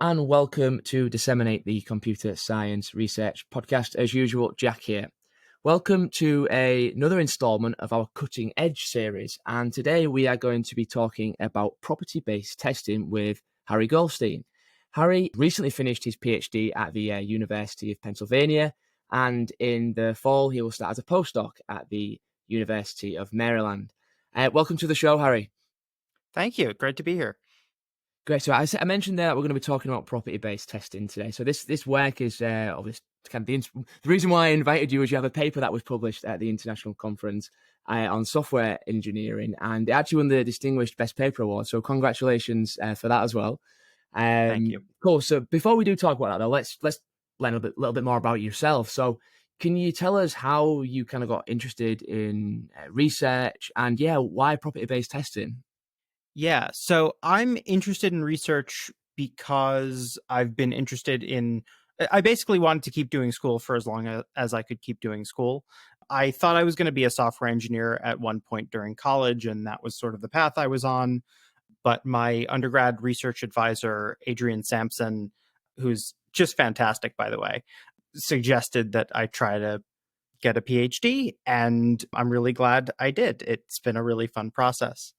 and welcome to Disseminate the Computer Science Research Podcast. As usual, Jack here. Welcome to another installment of our Cutting Edge series, and today we are going to be talking about property-based testing with Harry Goldstein. Harry recently finished his PhD at the University of Pennsylvania, and in the fall he will start as a postdoc at the University of Maryland. Welcome to the show, Harry. Thank you. Great to be here. Great. So I mentioned there that we're going to be talking about property-based testing today. So this work is the reason why I invited you is you have a paper that was published at the International Conference on Software Engineering, and it actually won the Distinguished Best Paper Award. So congratulations for that as well. Thank you. Cool. So before we do talk about that, though, let's learn a little bit more about yourself. So can you tell us how you kind of got interested in research and why property-based testing? Yeah, so I'm interested in research because I've been interested in, I basically wanted to keep doing school for as long as I could keep doing school. I thought I was going to be a software engineer at one point during college, and that was sort of the path I was on. But my undergrad research advisor, Adrian Sampson, who's just fantastic, by the way, suggested that I try to get a PhD, and I'm really glad I did. It's been a really fun process.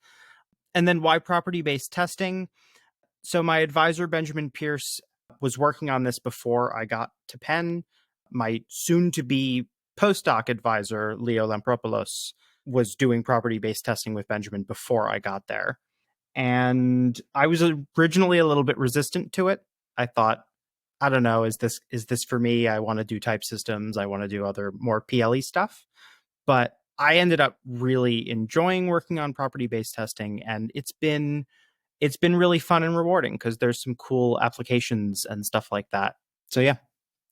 And then why property-based testing? So my advisor, Benjamin Pierce, was working on this before I got to Penn. My soon-to-be postdoc advisor, Leo Lampropoulos, was doing property-based testing with Benjamin before I got there. And I was originally a little bit resistant to it. I thought, I don't know, is this for me? I want to do type systems. I want to do other more PLE stuff. But I ended up really enjoying working on property-based testing, and it's been really fun and rewarding because there's some cool applications and stuff like that. So yeah,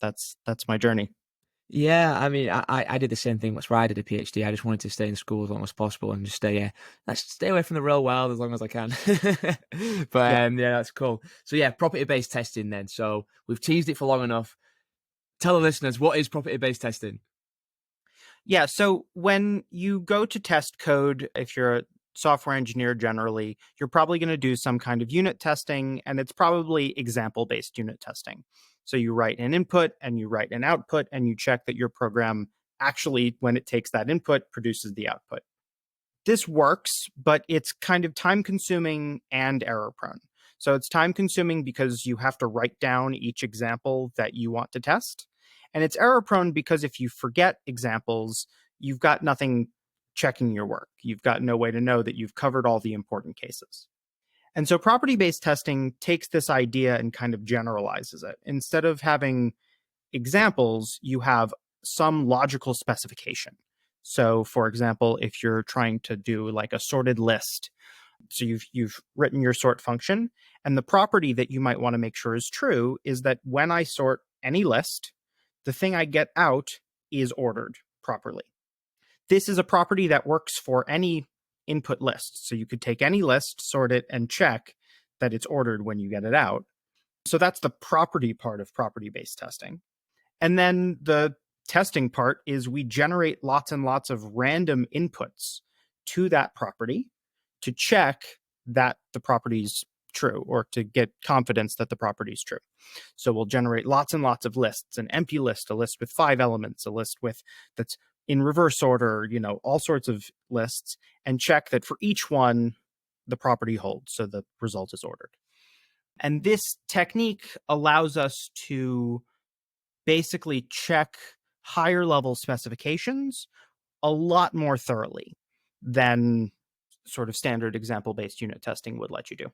that's my journey. Yeah, I mean, I did the same thing. That's why I did a PhD. I just wanted to stay in school as long as possible and just let's stay away from the real world as long as I can. But that's cool. So yeah, property-based testing then. So we've teased it for long enough. Tell the listeners, what is property-based testing? Yeah, so when you go to test code, if you're a software engineer generally, you're probably going to do some kind of unit testing, and it's probably example-based unit testing. So you write an input and you write an output, and you check that your program actually, when it takes that input, produces the output. This works, but it's kind of time-consuming and error-prone. So it's time-consuming because you have to write down each example that you want to test. And it's error-prone because if you forget examples, you've got nothing checking your work. You've got no way to know that you've covered all the important cases. And so property-based testing takes this idea and kind of generalizes it. Instead of having examples, you have some logical specification. So, for example, if you're trying to do like a sorted list, so you've written your sort function, and the property that you might want to make sure is true is that when I sort any list, the thing I get out is ordered properly. This is a property that works for any input list. So you could take any list, sort it, and check that it's ordered when you get it out. So that's the property part of property-based testing. And then the testing part is we generate lots and lots of random inputs to that property to check that the property's true, or to get confidence that the property is true. So we'll generate lots and lots of lists, an empty list, a list with 5 elements, a list that's in reverse order, all sorts of lists, and check that for each one, the property holds, so the result is ordered. And this technique allows us to basically check higher level specifications a lot more thoroughly than sort of standard example-based unit testing would let you do.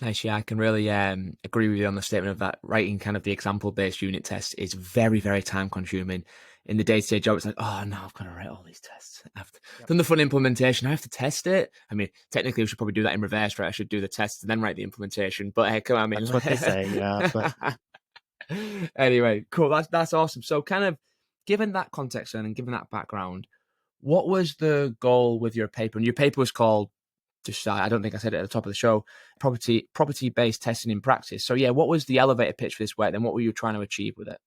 Nice, yeah, I can really agree with you on the statement of that. Writing kind of the example-based unit tests is very, very time-consuming. In the day-to-day job, it's like, oh, no, I've got to write all these tests. I've done the fun implementation. I have to test it. I mean, technically, we should probably do that in reverse, right? I should do the tests and then write the implementation. But hey, come on, I mean, that's what they say, yeah. But anyway, cool. That's awesome. So, kind of given that context then, and given that background, what was the goal with your paper? And your paper was called, I don't think I said it at the top of the show, property-based testing in practice. So yeah, what was the elevator pitch for this work? Then what were you trying to achieve with it?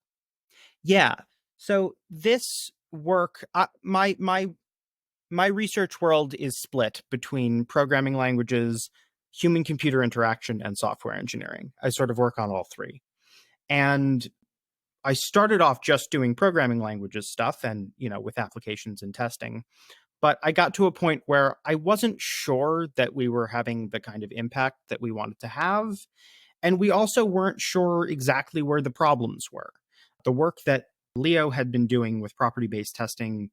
Yeah. So this work, my research world is split between programming languages, human computer interaction, and software engineering. I sort of work on all three. And I started off just doing programming languages stuff and, with applications and testing. But I got to a point where I wasn't sure that we were having the kind of impact that we wanted to have. And we also weren't sure exactly where the problems were. The work that Leo had been doing with property-based testing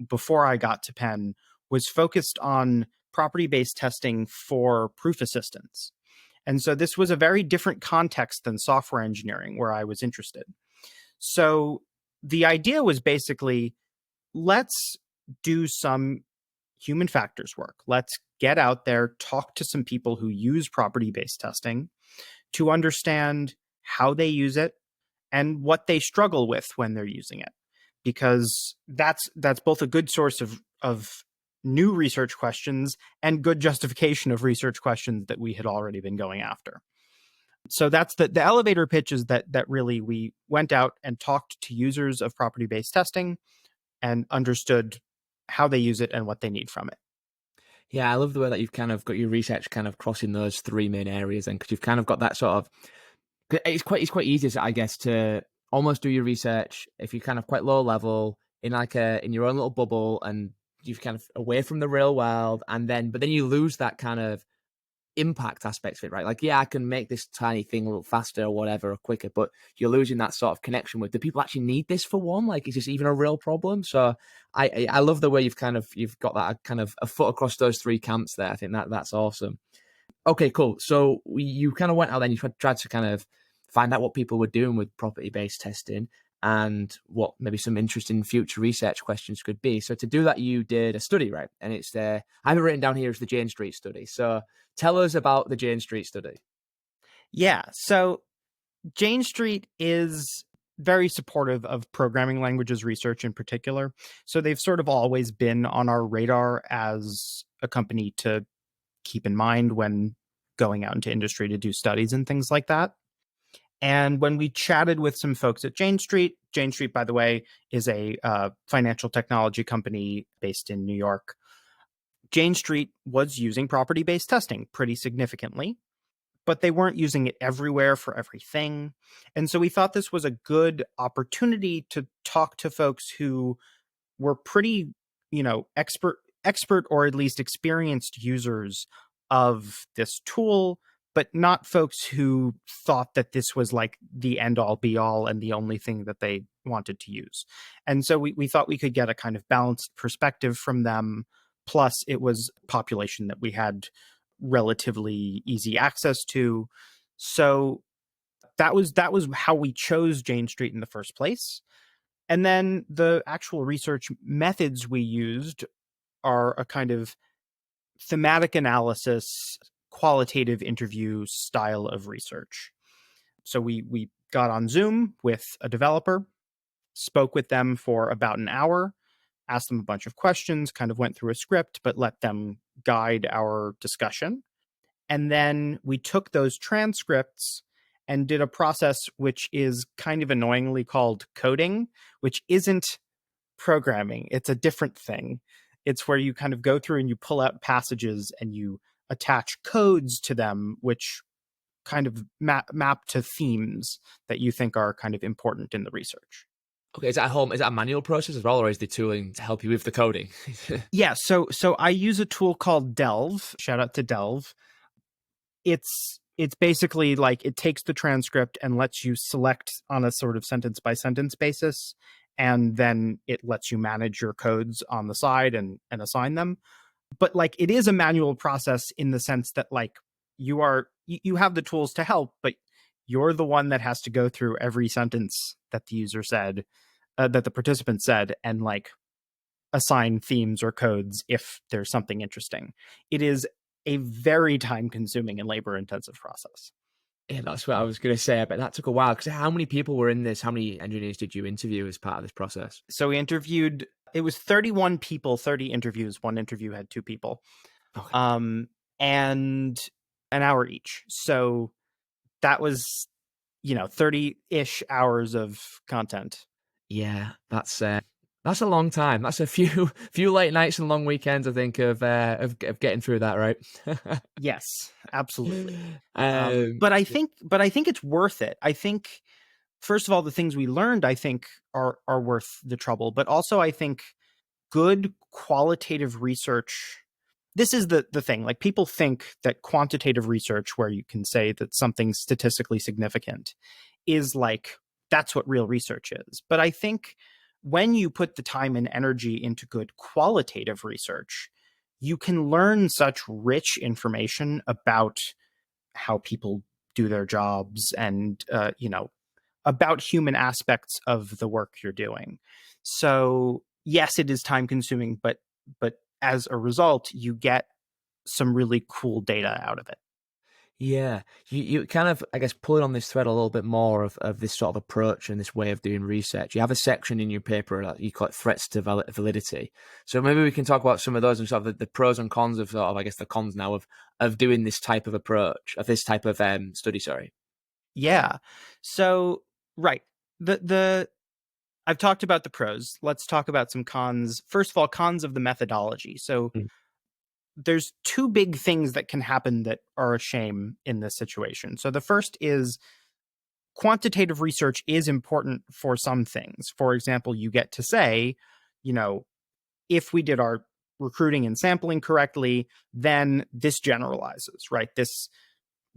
before I got to Penn was focused on property-based testing for proof assistance. And so this was a very different context than software engineering where I was interested. So the idea was basically, let's do some human factors work. Let's get out there, talk to some people who use property-based testing to understand how they use it and what they struggle with when they're using it. Because that's both a good source of new research questions and good justification of research questions that we had already been going after. So that's the elevator pitch is that really we went out and talked to users of property-based testing and understood how they use it and what they need from it. Yeah, I love the way that you've kind of got your research kind of crossing those three main areas, and because you've kind of got that sort of, it's quite easy, I guess, to almost do your research if you're kind of quite low level in your own little bubble, and you've kind of away from the real world, but then you lose that kind of impact aspect of it, right? Like, yeah, I can make this tiny thing a little faster or whatever or quicker, but you're losing that sort of connection with, do people actually need this for one? Like, is this even a real problem? So I love the way you've got that kind of a foot across those three camps there. I think that's awesome. Okay, cool. So you kind of went out then, you tried to kind of find out what people were doing with property-based testing and what maybe some interesting future research questions could be. So to do that, you did a study, right? And it's I have it written down here as the Jane Street study. So tell us about the Jane Street study. Yeah. So Jane Street is very supportive of programming languages research in particular. So they've sort of always been on our radar as a company to keep in mind when going out into industry to do studies and things like that. And when we chatted with some folks at Jane Street, by the way, is a financial technology company based in New York. Jane Street was using property-based testing pretty significantly, but they weren't using it everywhere for everything. And so we thought this was a good opportunity to talk to folks who were pretty, expert or at least experienced users of this tool, but not folks who thought that this was like the end all be all and the only thing that they wanted to use. And so we thought we could get a kind of balanced perspective from them. Plus, it was a population that we had relatively easy access to. So that was how we chose Jane Street in the first place. And then the actual research methods we used are a kind of thematic analysis, qualitative interview style of research. So we got on Zoom with a developer, spoke with them for about an hour, asked them a bunch of questions, kind of went through a script, but let them guide our discussion. And then we took those transcripts and did a process which is kind of annoyingly called coding, which isn't programming. It's a different thing. It's where you kind of go through and you pull out passages and you attach codes to them, which kind of map to themes that you think are kind of important in the research. Okay, is that at home? Is that a manual process as well, or is the tooling to help you with the coding? Yeah, so I use a tool called Delve. Shout out to Delve. It's basically like it takes the transcript and lets you select on a sort of sentence by sentence basis, and then it lets you manage your codes on the side and assign them. But like it is a manual process in the sense that like you have the tools to help, but you're the one that has to go through every sentence that the user said, that the participant said, and like assign themes or codes if there's something interesting. It is a very time consuming and labor intensive process. Yeah, that's what I was going to say. But that took a while, because how many people were in this? How many engineers did you interview as part of this process? So we interviewed, it was 31 people, 30 interviews. One interview had 2 people. Okay. And an hour each. So that was, 30-ish hours of content. Yeah, that's That's a long time. That's a few few late nights and long weekends, I think, of getting through that, right? Yes, absolutely. um, But I think it's worth it. I think, first of all, the things we learned, I think, are worth the trouble. But also, I think good qualitative research. This is the thing. Like, people think that quantitative research, where you can say that something's statistically significant, is like that's what real research is. But I think when you put the time and energy into good qualitative research, you can learn such rich information about how people do their jobs and about human aspects of the work you're doing. So yes, it is time consuming, but as a result, you get some really cool data out of it. Yeah, you kind of, I guess, pulling on this thread a little bit more of this sort of approach and this way of doing research. You have a section in your paper that you call it threats to validity. So maybe we can talk about some of those and sort of the pros and cons of sort of, I guess, the cons now of doing this type of approach, of this type of study. Sorry. Yeah. So right. The I've talked about the pros. Let's talk about some cons. First of all, cons of the methodology. So Mm. there's two big things that can happen that are a shame in this situation. So the first is quantitative research is important for some things. For example, you get to say, you know, if we did our recruiting and sampling correctly, then this generalizes, right? This,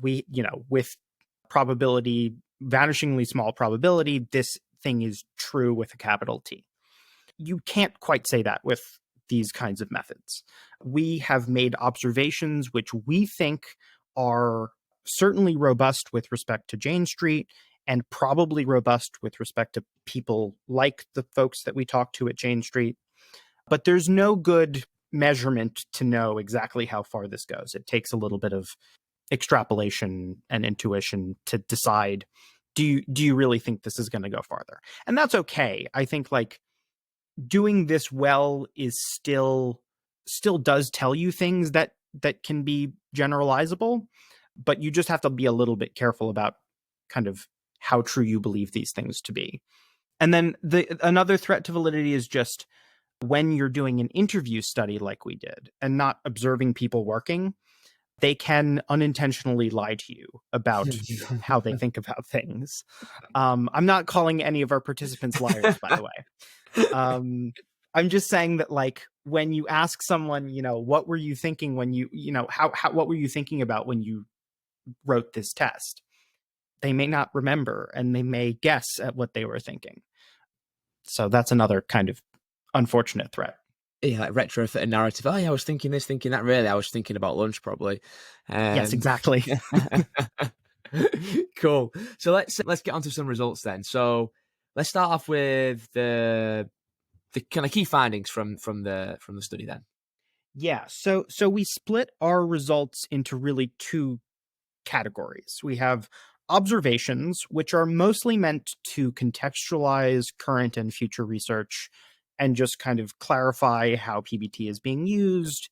with probability, vanishingly small probability, this thing is true with a capital T. You can't quite say that with these kinds of methods. We have made observations which we think are certainly robust with respect to Jane Street and probably robust with respect to people like the folks that we talked to at Jane Street. But there's no good measurement to know exactly how far this goes. It takes a little bit of extrapolation and intuition to decide, do you really think this is going to go farther? And that's okay. I think, like, doing this well is still does tell you things that can be generalizable, but you just have to be a little bit careful about kind of how true you believe these things to be. And then another threat to validity is just when you're doing an interview study like we did and not observing people working, they can unintentionally lie to you about how they think about things. I'm not calling any of our participants liars, by the way. I'm just saying that, like, when you ask someone, what were you thinking when how what were you thinking about when you wrote this test? They may not remember and they may guess at what they were thinking. So that's another kind of unfortunate threat. Yeah, like retrofit a narrative. Oh yeah, I was thinking this, thinking that. Really, I was thinking about lunch probably. Yes, Um, exactly. cool. So let's get on to some results then. So let's start off with the kind of key findings from the study then. Yeah. So we split our results into really two categories. We have observations, which are mostly meant to contextualize current and future research and just kind of clarify how PBT is being used.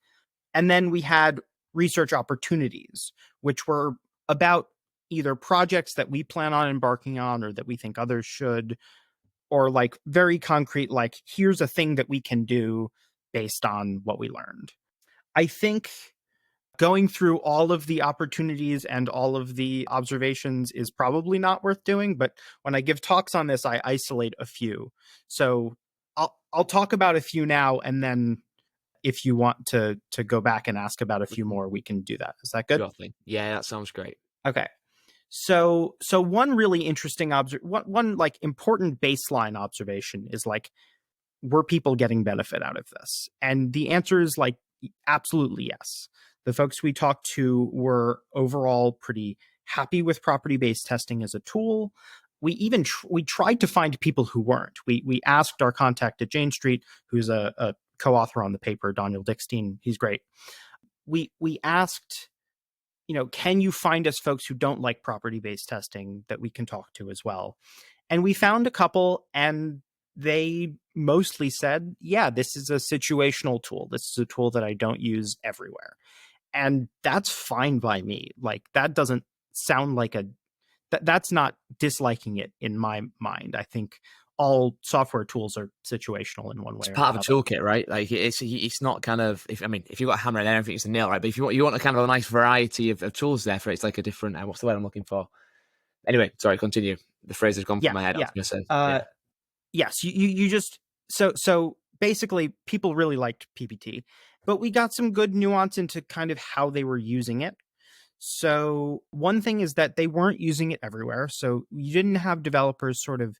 And then we had research opportunities, which were about either projects that we plan on embarking on or that we think others should, or like very concrete, like, here's a thing that we can do based on what we learned. I think going through all of the opportunities and all of the observations is probably not worth doing, but when I give talks on this, I isolate a few. So I'll talk about a few now, and then if you want to go back and ask about a few Mhm. more, we can do that. Is that good? Sure thing. Yeah, that sounds great. Okay. So one really interesting one like important baseline observation is, like, were people getting benefit out of this? And the answer is, like, absolutely yes. The folks we talked to were overall pretty happy with property-based testing as a tool. We even we tried to find people who weren't. We asked our contact at Jane Street, who's a co-author on the paper, Daniel Dickstein. He's great. We asked, can you find us folks who don't like property-based testing that we can talk to as well? And we found a couple, and they mostly said, yeah, this is a situational tool. This is a tool that I don't use everywhere. And that's fine by me. Like, that doesn't sound like that's not disliking it in my mind. I think all software tools are situational in one It's way or part of a another. toolkit, right? Like it's not kind of if you've got a hammer and everything, it's a nail, right? But if you want a kind of a nice variety of tools there for it, it's like a different. What's the word I'm looking for? Anyway, sorry, continue. The phrase has gone from Yeah, my head. I was yeah. going to say, Uh, yeah. yes, you just so basically people really liked PBT, but we got some good nuance into kind of how they were using it. So one thing is that they weren't using it everywhere. So you didn't have developers sort of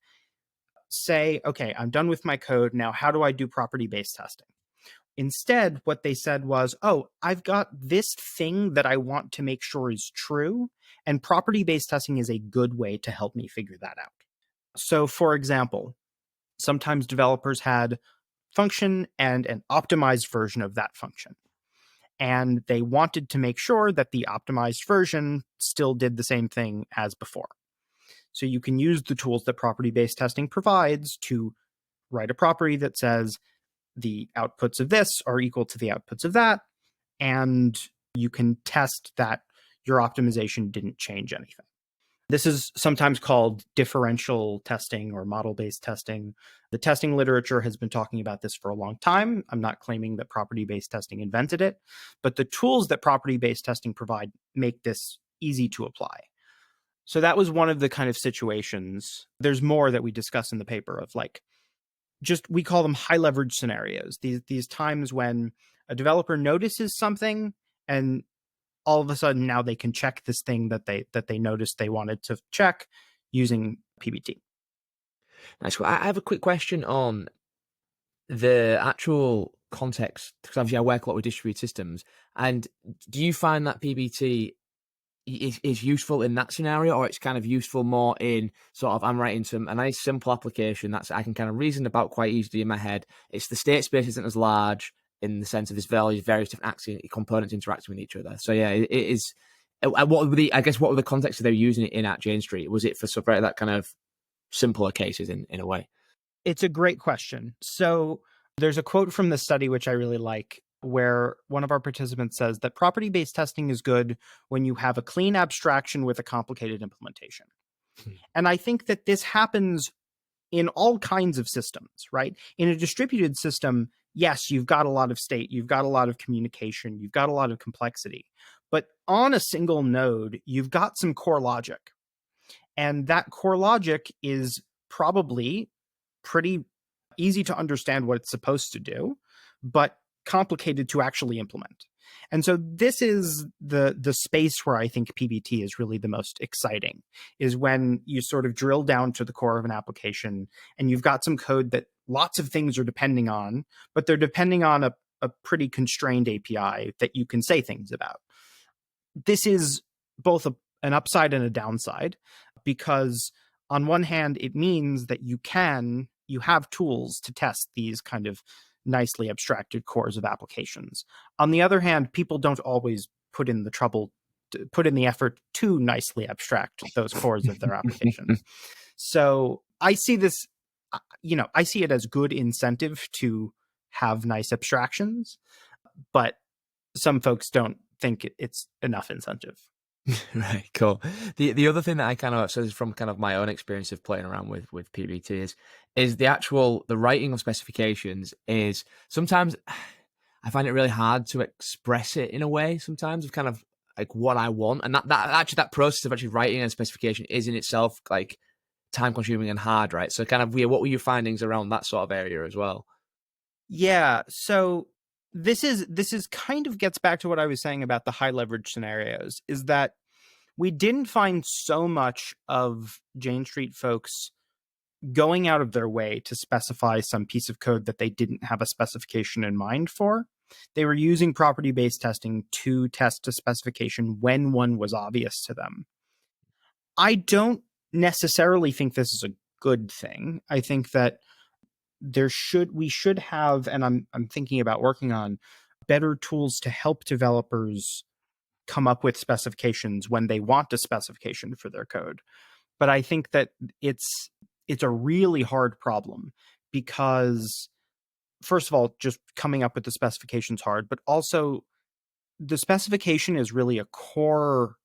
say, okay, I'm done with my code. Now, how do I do property based testing? Instead, what they said was, oh, I've got this thing that I want to make sure is true. And property based testing is a good way to help me figure that out. So, for example, sometimes developers had function and an optimized version of that function. And they wanted to make sure that the optimized version still did the same thing as before. So you can use the tools that property based testing provides to write a property that says the outputs of this are equal to the outputs of that. And you can test that your optimization didn't change anything. This is sometimes called differential testing or model based testing. The testing literature has been talking about this for a long time. I'm not claiming that property based testing invented it, but the tools that property based testing provide make this easy to apply. So that was one of the kind of situations. There's more that we discuss in the paper of like, just we call them high leverage scenarios. These times when a developer notices something and all of a sudden now they can check this thing that they noticed they wanted to check using PBT. Nice. Well, I have a quick question on the actual context because obviously I work a lot with distributed systems. And do you find that PBT is useful in that scenario, or it's kind of useful more in sort of I'm writing a nice simple application that's I can kind of reason about quite easily in my head. It's the state space isn't as large in the sense of this various different components interacting with each other. So yeah, it is. What were what were the contexts they were using it in at Jane Street? Was it for that kind of simpler cases in a way? It's a great question. So there's a quote from the study which I really like where one of our participants says that property based testing is good when you have a clean abstraction with a complicated implementation. And I think that this happens in all kinds of systems, right? In a distributed system, yes, you've got a lot of state, you've got a lot of communication, you've got a lot of complexity. But on a single node, you've got some core logic. And that core logic is probably pretty easy to understand what it's supposed to do, but complicated to actually implement. And so this is the space where I think PBT is really the most exciting, is when you sort of drill down to the core of an application and you've got some code that lots of things are depending on, but they're depending on a pretty constrained API that you can say things about. This is both an upside and a downside because on one hand, it means that you have tools to test these kind of nicely abstracted cores of applications. On the other hand, people don't always put in the effort to nicely abstract those cores of their applications. So I see this, I see it as good incentive to have nice abstractions, but some folks don't think it's enough incentive. Right, cool. The other thing that I kind of, so this is from kind of my own experience of playing around with PBT is the writing of specifications is sometimes I find it really hard to express it in a way sometimes of kind of like what I want, and that process of actually writing a specification is in itself like time consuming and hard, right? So kind of what were your findings around that sort of area as well? Yeah, so this is kind of gets back to what I was saying about the high leverage scenarios, is that we didn't find so much of Jane Street folks going out of their way to specify some piece of code that they didn't have a specification in mind for. They were using property based testing to test a specification when one was obvious to them. I don't necessarily think this is a good thing. I think that we should have, and I'm thinking about working on better tools to help developers come up with specifications when they want a specification for their code. But I think that it's a really hard problem because first of all, just coming up with the specification is hard, but also the specification is really a core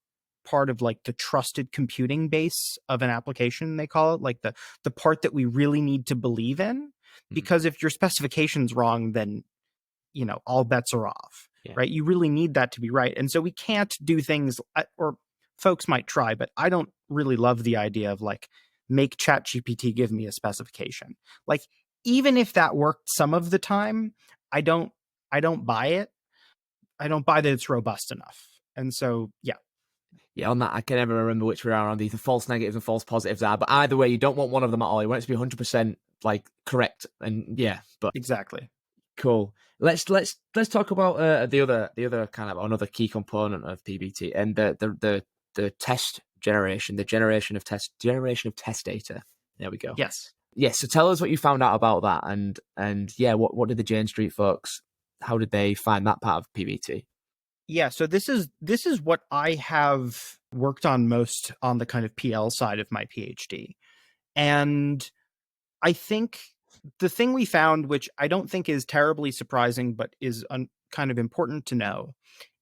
part of like the trusted computing base of an application, they call it, like the part that we really need to believe in. Because if your specification's wrong, then all bets are off, Yeah. right? You really need that to be right. And so we can't do things, or folks might try, but I don't really love the idea of like, make ChatGPT give me a specification. Like, even if that worked some of the time, I don't buy it. I don't buy that it's robust enough. And so, yeah. Yeah, on that, I can never remember which way around the false negatives and false positives are. But either way, you don't want one of them at all. You want it to be 100% like correct. And yeah, but Exactly. cool. Let's talk about the other kind of another key component of PBT and the test generation, the generation of test data. There we go. Yes. Yes. So tell us what you found out about that, and yeah, what did the Jane Street folks? How did they find that part of PBT? Yeah, so this is what I have worked on most on the kind of PL side of my PhD. And I think the thing we found, which I don't think is terribly surprising, but is kind of important to know,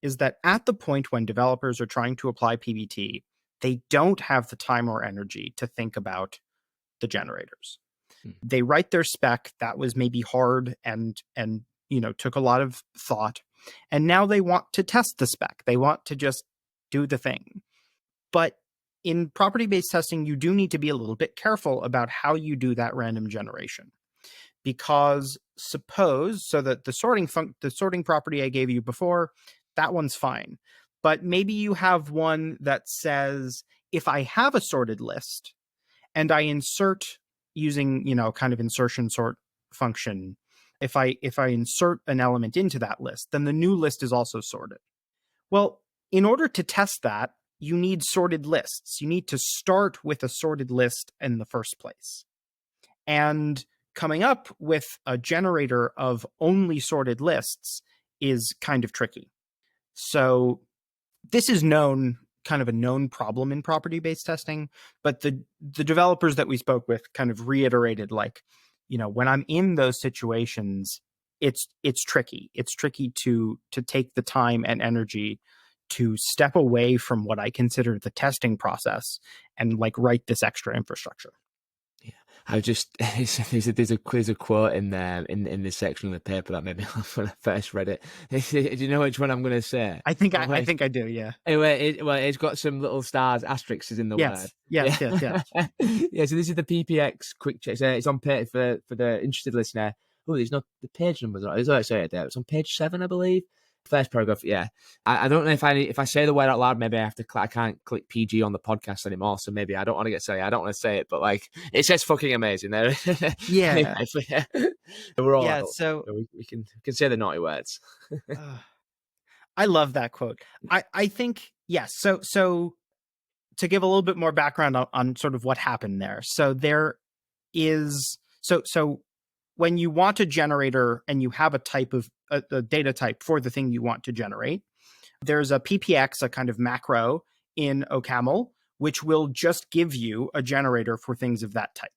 is that at the point when developers are trying to apply PBT, they don't have the time or energy to think about the generators. They write their spec. That was maybe hard and took a lot of thought. And now they want to test the spec. They want to just do the thing. But in property-based testing, you do need to be a little bit careful about how you do that random generation. Because suppose, so that the sorting property I gave you before, that one's fine. But maybe you have one that says, if I have a sorted list and I insert using, kind of insertion sort function, if I insert an element into that list, then the new list is also sorted. Well, in order to test that, you need sorted lists. You need to start with a sorted list in the first place. And coming up with a generator of only sorted lists is kind of tricky. So this is kind of a known problem in property-based testing, but the developers that we spoke with kind of reiterated, like, when I'm in those situations, it's tricky. It's tricky to take the time and energy to step away from what I consider the testing process and like write this extra infrastructure. Yeah, I just there's a quote in there in this section of the paper that made me laugh when I first read it. Do you know which one I'm going to say? I think I do. Yeah. Anyway, it's got some little stars, asterisks in the word. Yes. Yeah. Yes. Yeah. So this is the PPX quick check. So it's on page for the interested listener. Oh, there's not the page numbers. Is what I say it there. It's on page 7, I believe. First paragraph. Yeah. I don't know if I say the word out loud, maybe I have to. I can't click PG on the podcast anymore. So maybe I don't want to get silly. I don't want to say it, but like it says fucking amazing there. Yeah. Anyway, yeah. We're all adults, So we can say the naughty words. I love that quote. I think, yes. So to give a little bit more background on sort of what happened there. So there is, so when you want a generator and you have a type of a data type for the thing you want to generate, there's a PPX, a kind of macro in OCaml, which will just give you a generator for things of that type.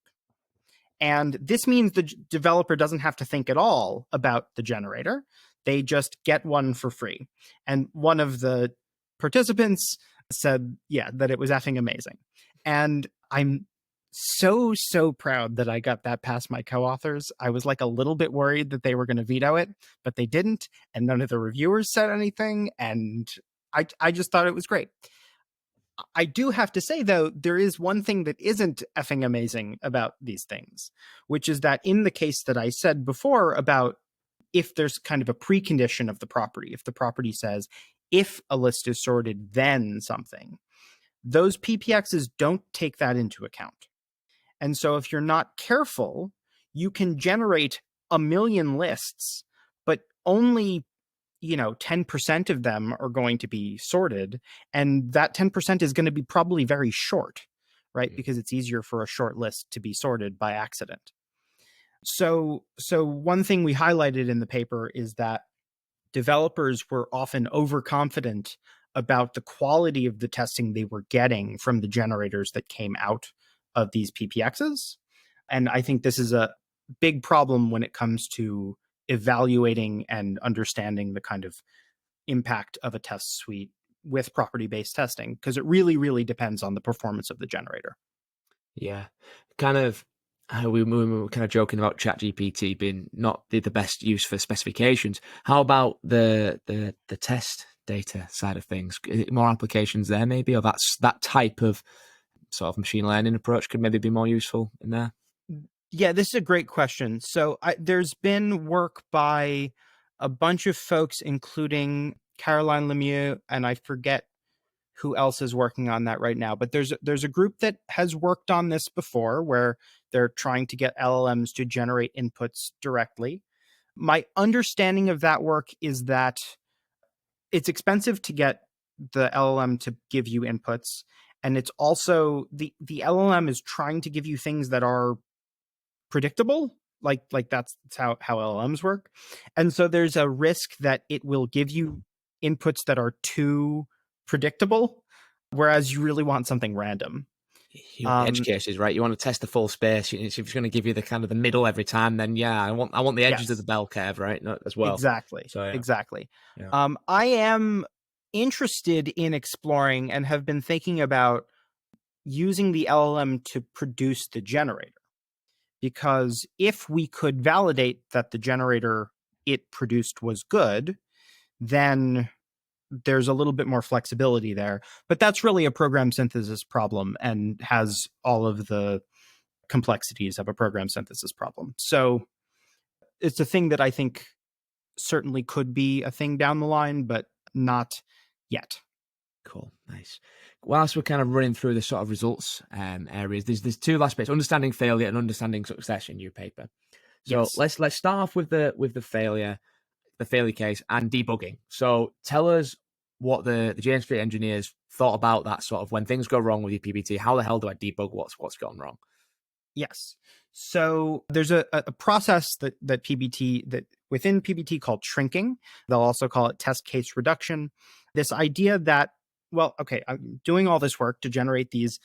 And this means the developer doesn't have to think at all about the generator. They just get one for free. And one of the participants said, yeah, that it was effing amazing. And I'm so proud that I got that past my co-authors. I was like a little bit worried that they were going to veto it, but they didn't. And none of the reviewers said anything. And I just thought it was great. I do have to say, though, there is one thing that isn't effing amazing about these things, which is that in the case that I said before about if there's kind of a precondition of the property, if the property says, if a list is sorted, then something, those PPXs don't take that into account. And so if you're not careful, you can generate a million lists, but only 10% of them are going to be sorted. And that 10% is going to be probably very short, right? Because it's easier for a short list to be sorted by accident. So one thing we highlighted in the paper is that developers were often overconfident about the quality of the testing they were getting from the generators that came out of these PPXs. And I think this is a big problem when it comes to evaluating and understanding the kind of impact of a test suite with property-based testing, because it really, really depends on the performance of the generator. Yeah, kind of. We were kind of joking about ChatGPT being not the best use for specifications. How about the test data side of things? Is it more applications there, maybe, or that type of sort of machine learning approach could maybe be more useful in there? Yeah, this is a great question. So there's been work by a bunch of folks, including Caroline Lemieux, and I forget who else is working on that right now. But there's a group that has worked on this before, where they're trying to get LLMs to generate inputs directly. My understanding of that work is that it's expensive to get the LLM to give you inputs, and it's also the LLM is trying to give you things that are predictable, like that's how LLMs work. And so there's a risk that it will give you inputs that are too predictable, whereas you really want something random. You want the edge cases, right? You want to test the full space. If it's going to give you the kind of the middle every time, then yeah, I want the edges of the Yes, bell curve, right? As well. exactly. So yeah, Exactly. yeah, I am interested in exploring and have been thinking about using the LLM to produce the generator, because if we could validate that the generator it produced was good, then there's a little bit more flexibility there. But that's really a program synthesis problem and has all of the complexities of a program synthesis problem. So it's a thing that I think certainly could be a thing down the line, but not yet. cool, nice. Whilst we're kind of running through the sort of results areas, there's two last bits: understanding failure and understanding success in your paper. So Yes. let's start off with the failure, the failure case, and debugging. So tell us what the James Street engineers thought about that sort of when things go wrong with your PBT. How the hell do I debug what's gone wrong? Yes. So there's a process that PBT that within PBT called shrinking. They'll also call it test case reduction. This idea that, well, okay, I'm doing all this work to generate these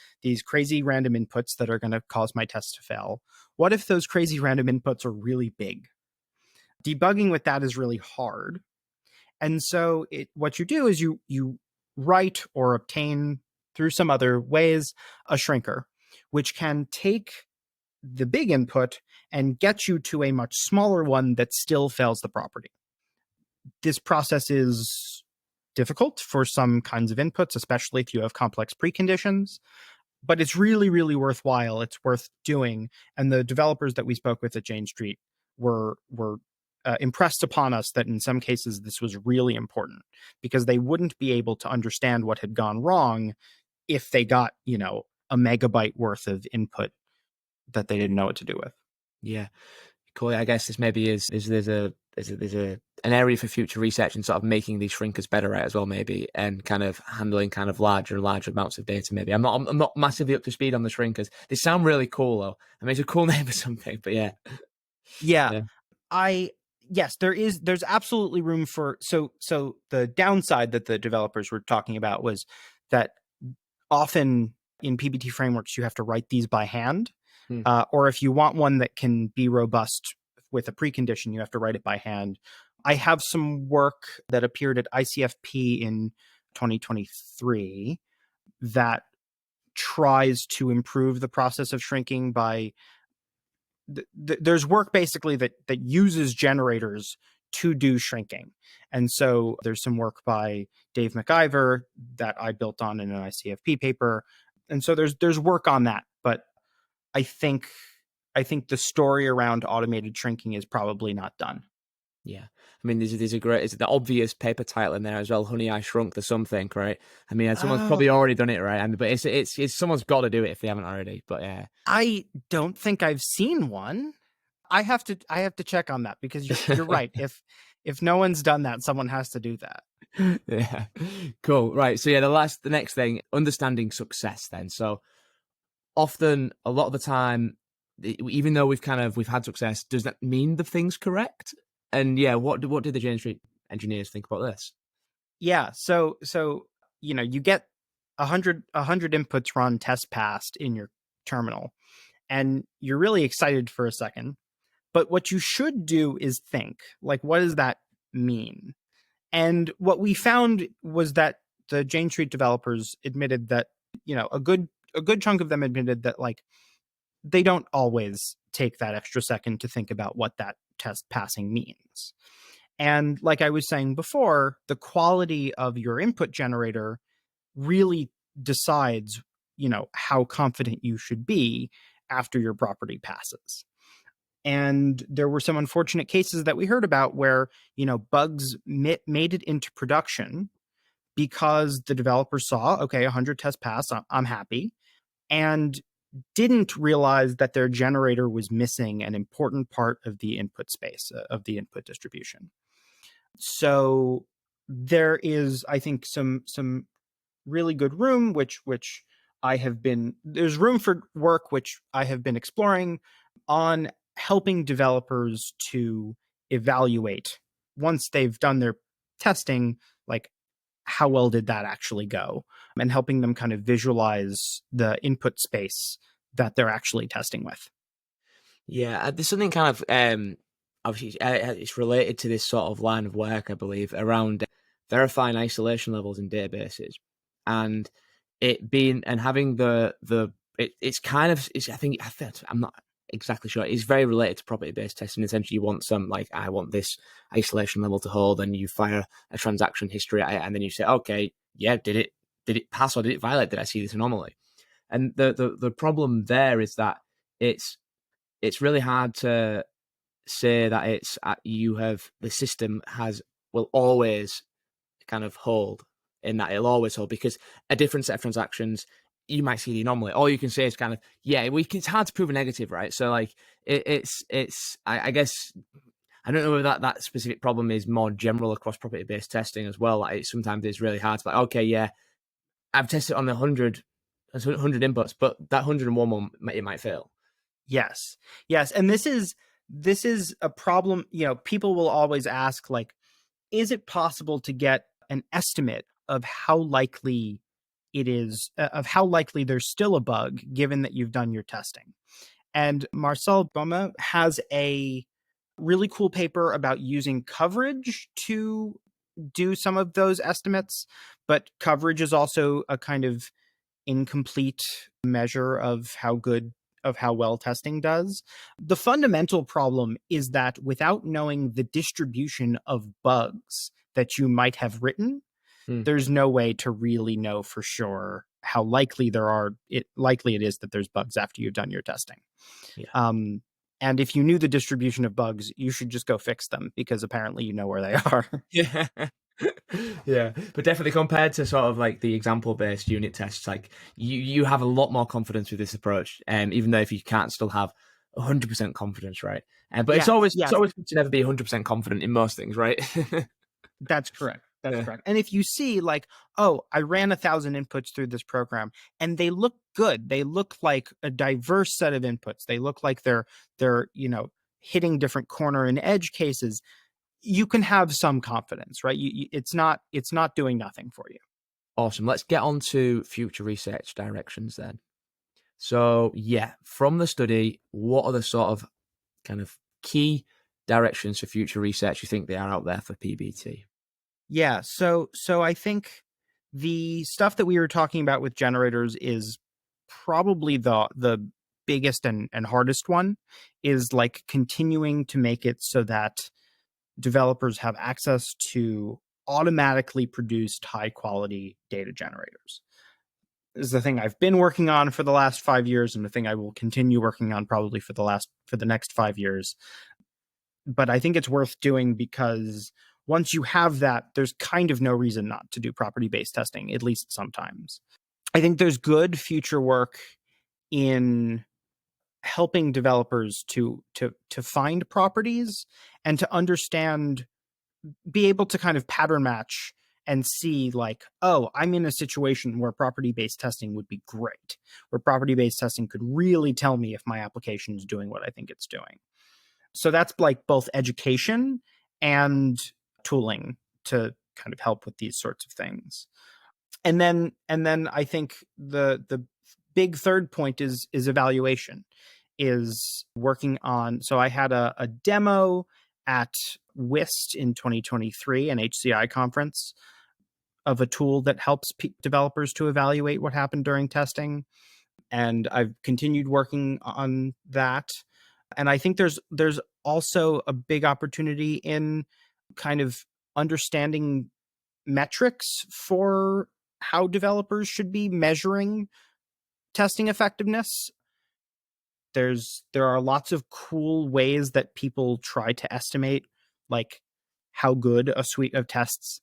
crazy random inputs that are going to cause my test to fail. What if those crazy random inputs are really big? Debugging with that is really hard. And so what you do is you write or obtain through some other ways a shrinker, which can take the big input and get you to a much smaller one that still fails the property. This process is difficult for some kinds of inputs, especially if you have complex preconditions, but it's really, really worthwhile. It's worth doing. And the developers that we spoke with at Jane Street were impressed upon us that in some cases this was really important, because they wouldn't be able to understand what had gone wrong if they got, a megabyte worth of input that they didn't know what to do with. Yeah, cool. I guess this maybe is there's a an area for future research and sort of making these shrinkers better, right, as well, maybe, and kind of handling kind of larger and larger amounts of data. Maybe I'm not massively up to speed on the shrinkers. They sound really cool though. I mean, it's a cool name or something, but yeah, Yeah. yeah. Yes, there's absolutely room for, so the downside that the developers were talking about was that often in PBT frameworks you have to write these by hand, Hmm. or if you want one that can be robust with a precondition, you have to write it by hand. I have some work that appeared at ICFP in 2023 that tries to improve the process of shrinking by there's work basically that uses generators to do shrinking. And so there's some work by Dave McIver that I built on in an ICFP paper. And so there's work on that, but I think the story around automated shrinking is probably not done. Yeah, I mean, there's a great, it's the obvious paper title in there as well. Honey, I Shrunk the Something, right? I mean, someone's Oh, probably already done it, right? I mean, but it's someone's got to do it if they haven't already. But yeah, I don't think I've seen one. I have to check on that, because you're right. If no one's done that, someone has to do that. yeah, cool. Right. So yeah, the next thing, understanding success. Then, so often, a lot of the time, even though we've had success, does that mean the thing's correct? And yeah, what did the Jane Street engineers think about this? Yeah. So you get 100 inputs run, test passed in your terminal, and you're really excited for a second. But what you should do is think, like, what does that mean? And what we found was that the Jane Street developers admitted that, a good chunk of them admitted that like they don't always take that extra second to think about what that test passing means. And like I was saying before, the quality of your input generator really decides, how confident you should be after your property passes. And there were some unfortunate cases that we heard about where, bugs made it into production because the developer saw, okay, 100 tests pass, I'm happy, and didn't realize that their generator was missing an important part of the input space, of the input distribution. So there is, I think, some really good room, which there's room for work, which I have been exploring on helping developers to evaluate once they've done their testing, like how well did that actually go, and helping them kind of visualize the input space that they're actually testing with. Yeah, there's something kind of obviously it's related to this sort of line of work, I believe, around verifying isolation levels in databases, and it being and having it's kind of I'm not exactly sure. It's very related to property based testing. Essentially, you want some like I want this isolation level to hold, and you fire a transaction history at it, and then you say, okay, yeah, did it pass or did it violate? Did I see this anomaly? And the problem there is that it's really hard to say that it's the system will always kind of hold, in that it'll always hold, because a different set of transactions you might see the anomaly. All you can say is kind of it's hard to prove a negative, right? So like I guess I don't know whether that specific problem is more general across property based testing as well. Like sometimes it's really hard to like, okay, yeah, I've tested on 100 inputs, but that 101 one it might fail. Yes. Yes. And this is a problem. People will always ask, like, is it possible to get an estimate of how likely of how likely there's still a bug given that you've done your testing? And Marcel Baume has a really cool paper about using coverage to do some of those estimates, but coverage is also a kind of incomplete measure of how well testing does. The fundamental problem is that without knowing the distribution of bugs that you might have written, there's no way to really know for sure how likely it is that there's bugs after you've done your testing. Yeah. And if you knew the distribution of bugs, you should just go fix them, because apparently you know where they are. Yeah. Yeah, but definitely compared to sort of like the example-based unit tests, like you have a lot more confidence with this approach, even though if you can't still have 100% confidence, right? But Yes, it's yes, always good to never be 100% confident in most things, right? that's correct. That's Yeah. correct. And if you see like, oh, I ran 1,000 inputs through this program and they look good, they look like a diverse set of inputs, they look like they're hitting different corner and edge cases, you can have some confidence, right? It's not doing nothing for you. Awesome. Let's get on to future research directions then. So yeah, from the study, what are the sort of kind of key directions for future research you think they are out there for PBT? Yeah, so I think the stuff that we were talking about with generators is probably the biggest and hardest one, is like continuing to make it so that developers have access to automatically produced high quality data generators. This is the thing I've been working on for the last 5 years, and the thing I will continue working on probably for the next 5 years. But I think it's worth doing because once you have that, there's kind of no reason not to do property based testing, at least sometimes. I think there's good future work in helping developers to find properties and to understand, be able to kind of pattern match and see like, oh, I'm in a situation where property based testing would be great, where property based testing could really tell me if my application is doing what I think it's doing. So that's like both education and tooling to kind of help with these sorts of things. And then I think the big third point is evaluation, is working on. So I had a demo at WIST in 2023, an HCI conference, of a tool that helps developers to evaluate what happened during testing. And I've continued working on that. And I think there's also a big opportunity in kind of understanding metrics for how developers should be measuring testing effectiveness. There are lots of cool ways that people try to estimate like how good a suite of tests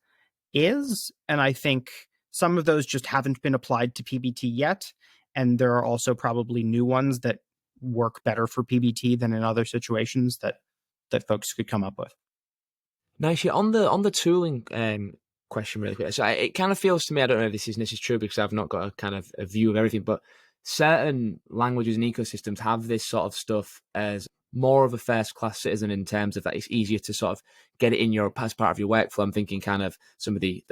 is, and I think some of those just haven't been applied to PBT yet, and there are also probably new ones that work better for PBT than in other situations that folks could come up with. Nice. Yeah, on the tooling question, really quick. So it kind of feels to me, I don't know if this is true because I've not got a kind of a view of everything, but certain languages and ecosystems have this sort of stuff as more of a first class citizen in terms of that it's easier to sort of get it in your as part of your workflow. I'm thinking kind of some of the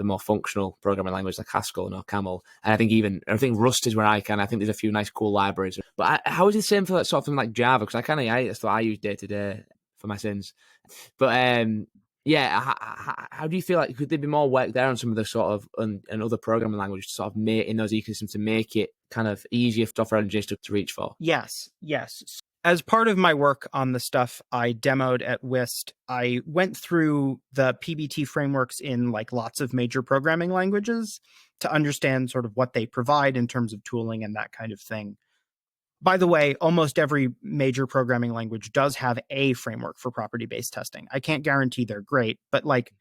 more functional programming languages like Haskell or Camel, and I think Rust is where I think there's a few nice cool libraries. But how is it the same for that sort of thing like Java? Because that's what I use day to day for my sins. But yeah, how do you feel like could there be more work there on some of the sort of and other programming languages to sort of make in those ecosystems to make it kind of easier for software engineers to reach for? Yes. As part of my work on the stuff I demoed at WIST, I went through the PBT frameworks in like lots of major programming languages to understand sort of what they provide in terms of tooling and that kind of thing. By the way, almost every major programming language does have a framework for property-based testing. I can't guarantee they're great, but like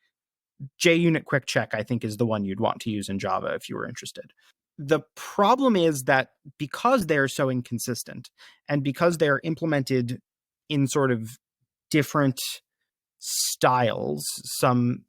JUnit Quick Check, I think, is the one you'd want to use in Java if you were interested. The problem is that because they're so inconsistent and because they're implemented in sort of different styles, some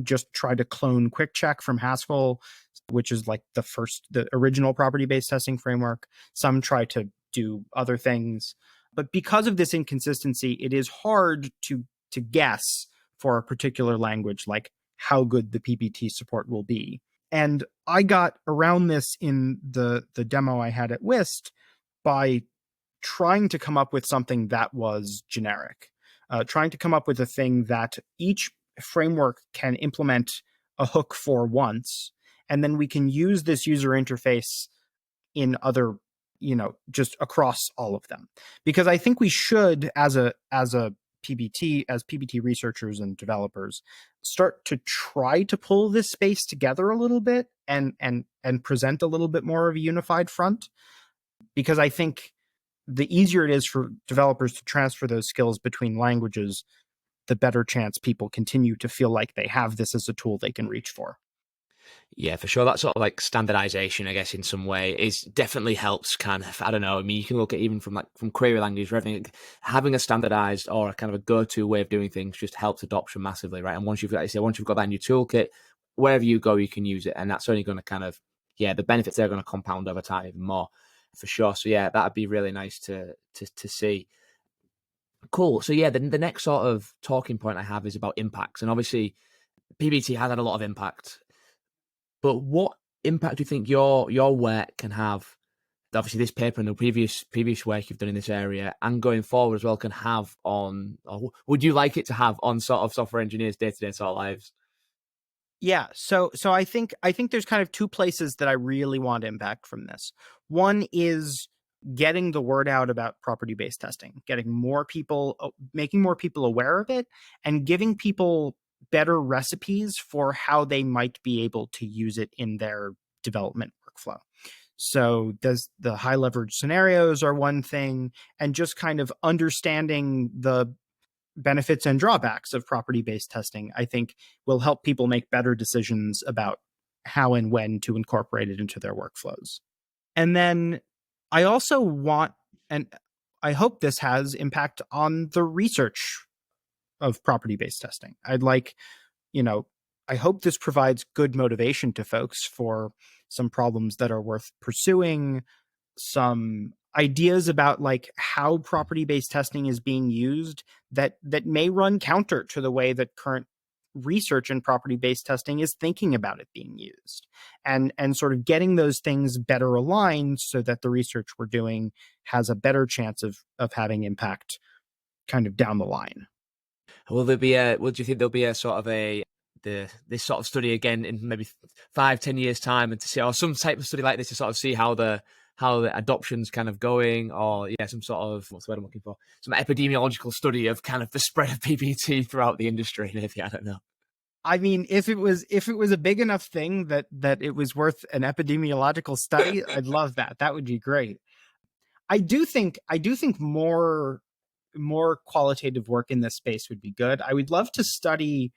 just try to clone Quick Check from Haskell, which is like the original property-based testing framework. Some try to do other things. But because of this inconsistency, it is hard to guess for a particular language, like how good the PBT support will be. And I got around this in the demo I had at WIST by trying to come up with something that was generic, trying to come up with a thing that each framework can implement a hook for once, and then we can use this user interface in other, just across all of them. Because I think we should, as PBT researchers and developers, start to try to pull this space together a little bit and present a little bit more of a unified front. Because I think the easier it is for developers to transfer those skills between languages, the better chance people continue to feel like they have this as a tool they can reach for. Yeah, for sure. That sort of like standardization, I guess, in some way, is definitely helps. Kind of, I don't know. I mean, you can look at even from query language or everything. Having a standardized or a kind of a go-to way of doing things just helps adoption massively, right? And once you've got that in your toolkit, wherever you go, you can use it, and that's only going to kind of the benefits are going to compound over time even more, for sure. So yeah, that'd be really nice to see. Cool. So yeah, the next sort of talking point I have is about impacts, and obviously PBT has had a lot of impact. But what impact do you think your work can have? Obviously, this paper and the previous work you've done in this area and going forward as well can have on, or would you like it to have on sort of software engineers' day-to-day sort of lives? Yeah, so I think there's kind of two places that I really want impact from this. One is getting the word out about property-based testing, getting more people, making more people aware of it, and giving people better recipes for how they might be able to use it in their development workflow. So the high leverage scenarios are one thing, and just kind of understanding the benefits and drawbacks of property-based testing, I think, will help people make better decisions about how and when to incorporate it into their workflows. And then I also want, and I hope this has impact on the research of property-based testing. I hope this provides good motivation to folks for some problems that are worth pursuing, some ideas about like how property-based testing is being used that may run counter to the way that current research in property-based testing is thinking about it being used, and sort of getting those things better aligned so that the research we're doing has a better chance of having impact kind of down the line. Would you think there'll be a sort of a this sort of study again in maybe 5-10 years time, and to see, or some type of study like this, to sort of see how the adoption's kind of going, or some sort of, what's the word I'm looking for, some epidemiological study of kind of the spread of PBT throughout the industry. Maybe, I don't know. I mean, if it was a big enough thing that it was worth an epidemiological study, I'd love that. That would be great. I do think more qualitative work in this space would be good. I would love to study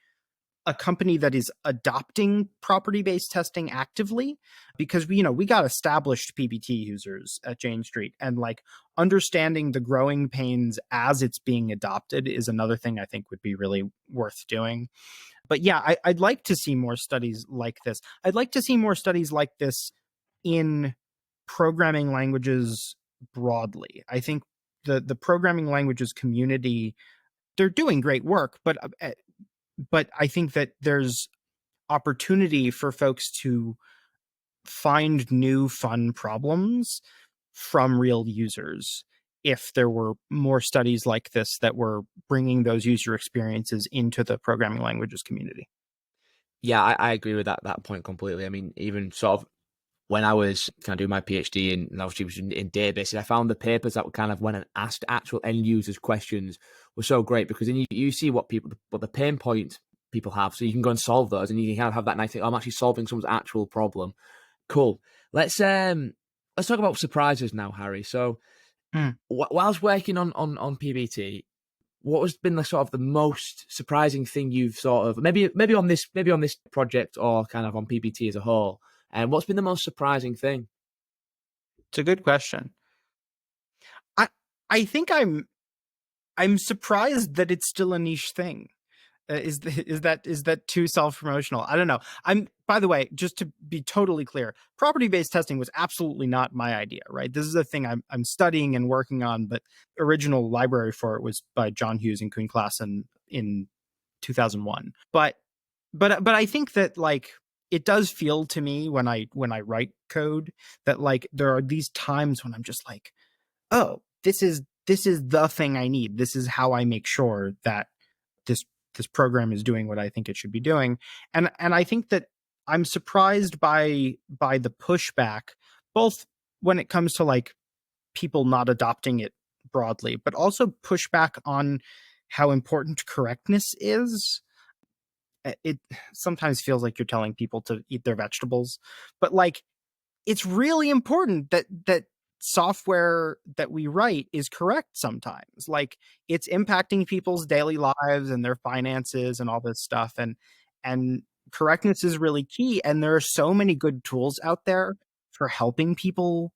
a company that is adopting property-based testing actively, because we got established PBT users at Jane Street, and like understanding the growing pains as it's being adopted is another thing I think would be really worth doing. But yeah, I'd like to see more studies like this. I'd like to see more studies like this in programming languages broadly. I think the programming languages community, they're doing great work, but I think that there's opportunity for folks to find new fun problems from real users if there were more studies like this that were bringing those user experiences into the programming languages community. Yeah, I agree with that point completely. I mean, even sort of when I was kind of doing my PhD and I was in databases, I found the papers that were kind of when and asked actual end users questions were so great, because then you see what the pain point people have, so you can go and solve those, and you can kind of have that nice thing. I'm actually solving someone's actual problem. Cool. Let's talk about surprises now, Harry. So whilst working on PBT, what has been the sort of the most surprising thing you've sort of maybe on this project, or kind of on PBT as a whole? And what's been the most surprising thing? It's a good question. I think I'm surprised that it's still a niche thing. Is that too self-promotional? I don't know. By the way, just to be totally clear, property-based testing was absolutely not my idea, right? This is a thing I'm studying and working on, but original library for it was by John Hughes and Kuhn Klassen in 2001. But I think that like it does feel to me when I write code that like there are these times when I'm just like, oh, this is the thing I need. This is how I make sure that this program is doing what I think it should be doing. And I think that I'm surprised by the pushback, both when it comes to like people not adopting it broadly, but also pushback on how important correctness is. It sometimes feels like you're telling people to eat their vegetables, but like it's really important that software that we write is correct sometimes. Like it's impacting people's daily lives and their finances and all this stuff, and correctness is really key, and there are so many good tools out there for helping people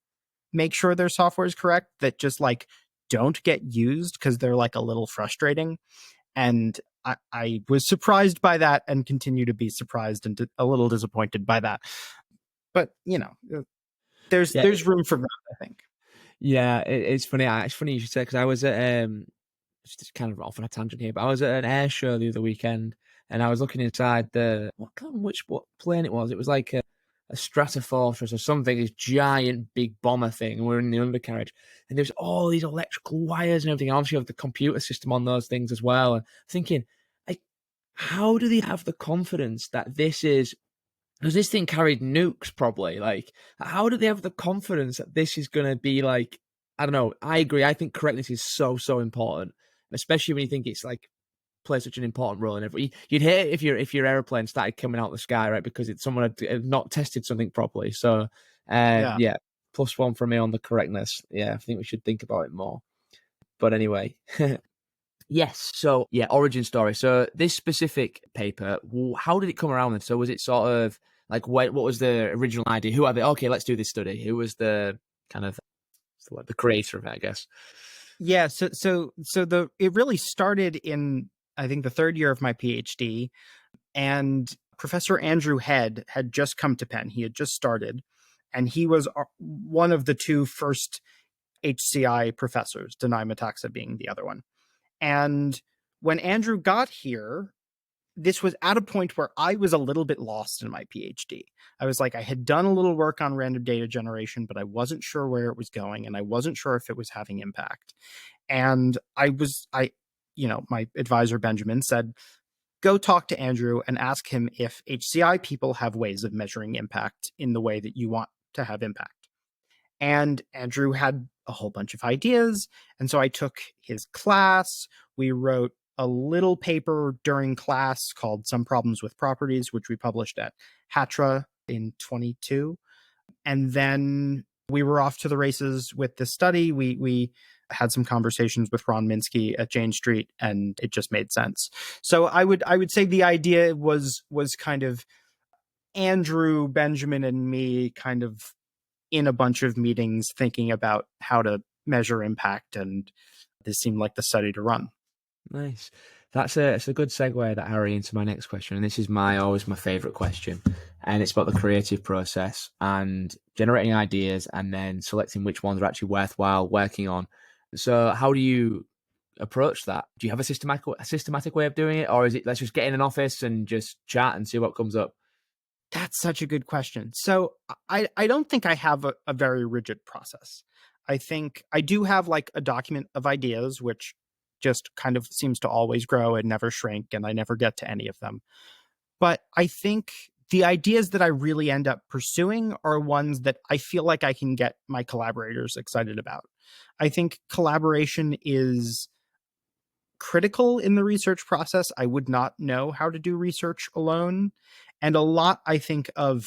make sure their software is correct that just like don't get used because they're like a little frustrating. And I was surprised by that and continue to be surprised and a little disappointed by that. But Yeah, there's room for growth, I think. yeah, it's funny. It's funny you should say, because I was at just kind of off on a tangent here, but I was at an air show the other weekend, and I was looking inside what plane it was. It was like a Stratofortress or something, this giant big bomber thing, and we're in the undercarriage, and there's all these electrical wires and everything. Obviously, you have the computer system on those things as well. And thinking, like, how do they have the confidence that this is? Because this thing carried nukes, probably. Like, how do they have the confidence that this is going to be like? I don't know. I agree. I think correctness is so important, especially when you think it's like plays such an important role in every. You'd hate it if your airplane started coming out of the sky, right? Because someone had not tested something properly. So, Yeah. yeah, +1 for me on the correctness. Yeah, I think we should think about it more. But anyway, yes. So yeah, origin story. So this specific paper, how did it come around then? So was it sort of like what was the original idea? Who are they? Okay, let's do this study. Who was the kind of the creator of it, I guess? Yeah, so it really started in I think the third year of my PhD, and Professor Andrew Head had just come to Penn. He had just started, and he was one of the two first HCI professors, Denai Metaxa being the other one. And when Andrew got here, this was at a point where I was a little bit lost in my PhD. I was like, I had done a little work on random data generation, but I wasn't sure where it was going, and I wasn't sure if it was having impact. And my advisor Benjamin said, go talk to Andrew and ask him if HCI people have ways of measuring impact in the way that you want to have impact. And Andrew had a whole bunch of ideas. And so I took his class. We wrote a little paper during class called Some Problems with Properties, which we published at Hatra in 22. And then we were off to the races with this study. We had some conversations with Ron Minsky at Jane Street, and it just made sense. So I would say the idea was kind of Andrew, Benjamin, and me kind of in a bunch of meetings thinking about how to measure impact, and this seemed like the study to run. Nice. It's a good segue, that, Harry, into my next question. And this is always my favorite question. And it's about the creative process and generating ideas and then selecting which ones are actually worthwhile working on. So how do you approach that? Do you have a systematic way of doing it? Or is it, let's just get in an office and just chat and see what comes up? That's such a good question. So I don't think I have a very rigid process. I think I do have like a document of ideas, which just kind of seems to always grow and never shrink, and I never get to any of them. But I think the ideas that I really end up pursuing are ones that I feel like I can get my collaborators excited about. I think collaboration is critical in the research process. I would not know how to do research alone. And a lot, I think, of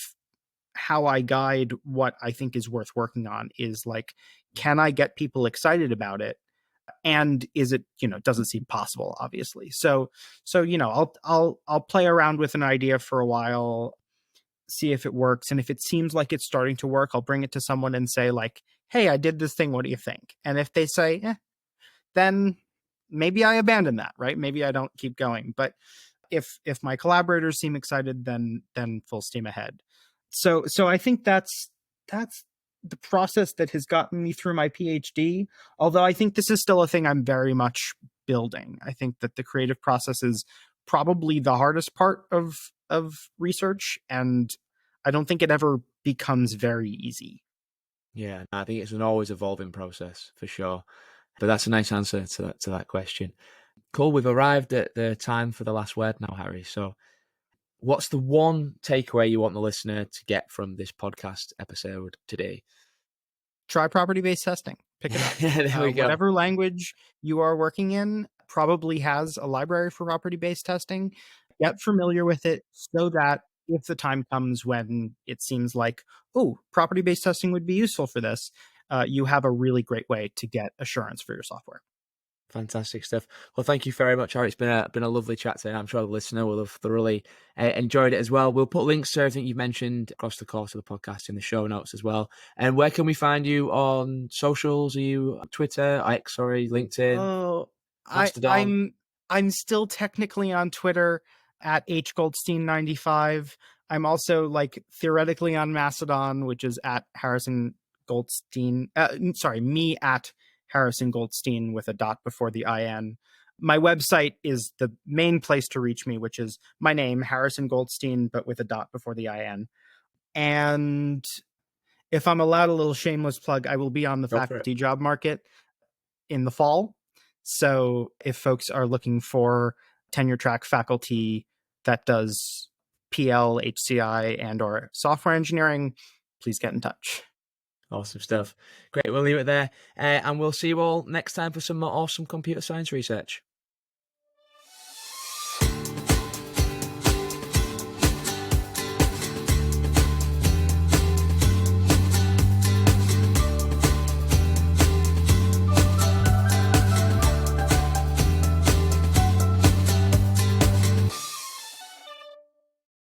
how I guide what I think is worth working on is like, can I get people excited about it? And is it, does it seem possible, obviously. So, I'll play around with an idea for a while, see if it works. And if it seems like it's starting to work, I'll bring it to someone and say like, hey, I did this thing. What do you think? And if they say, then maybe I abandon that, right? Maybe I don't keep going. But if my collaborators seem excited, then full steam ahead. So I think that's the process that has gotten me through my PhD. Although I think this is still a thing I'm very much building. I think that the creative process is probably the hardest part of research, and I don't think it ever becomes very easy. Yeah, I think it's an always evolving process for sure. But that's a nice answer to that question. Cool. We've arrived at the time for the last word now, Harry. So what's the one takeaway you want the listener to get from this podcast episode today? Try property-based testing. Pick it up. Yeah, there we go. Whatever language you are working in probably has a library for property-based testing. Get familiar with it so that if the time comes when it seems like, oh, property-based testing would be useful for this, you have a really great way to get assurance for your software. Fantastic stuff. Well, thank you very much, Harry. It's been a lovely chat today. I'm sure the listener will have thoroughly enjoyed it as well. We'll put links to everything you've mentioned across the course of the podcast in the show notes as well. And where can we find you on socials? Are you on Twitter, LinkedIn? Oh, Mastodon? I'm still technically on Twitter at hgoldstein95. I'm also like theoretically on Mastodon, which is at Harrison Goldstein. Me at Harrison Goldstein with a dot before the IN. My website is the main place to reach me, which is my name, Harrison Goldstein, but with a dot before the IN. And if I'm allowed a little shameless plug, I will be on the faculty job market in the fall. So if folks are looking for tenure track faculty that does PL, HCI, and or software engineering, please get in touch. Awesome stuff. Great. We'll leave it there. And we'll see you all next time for some more awesome computer science research.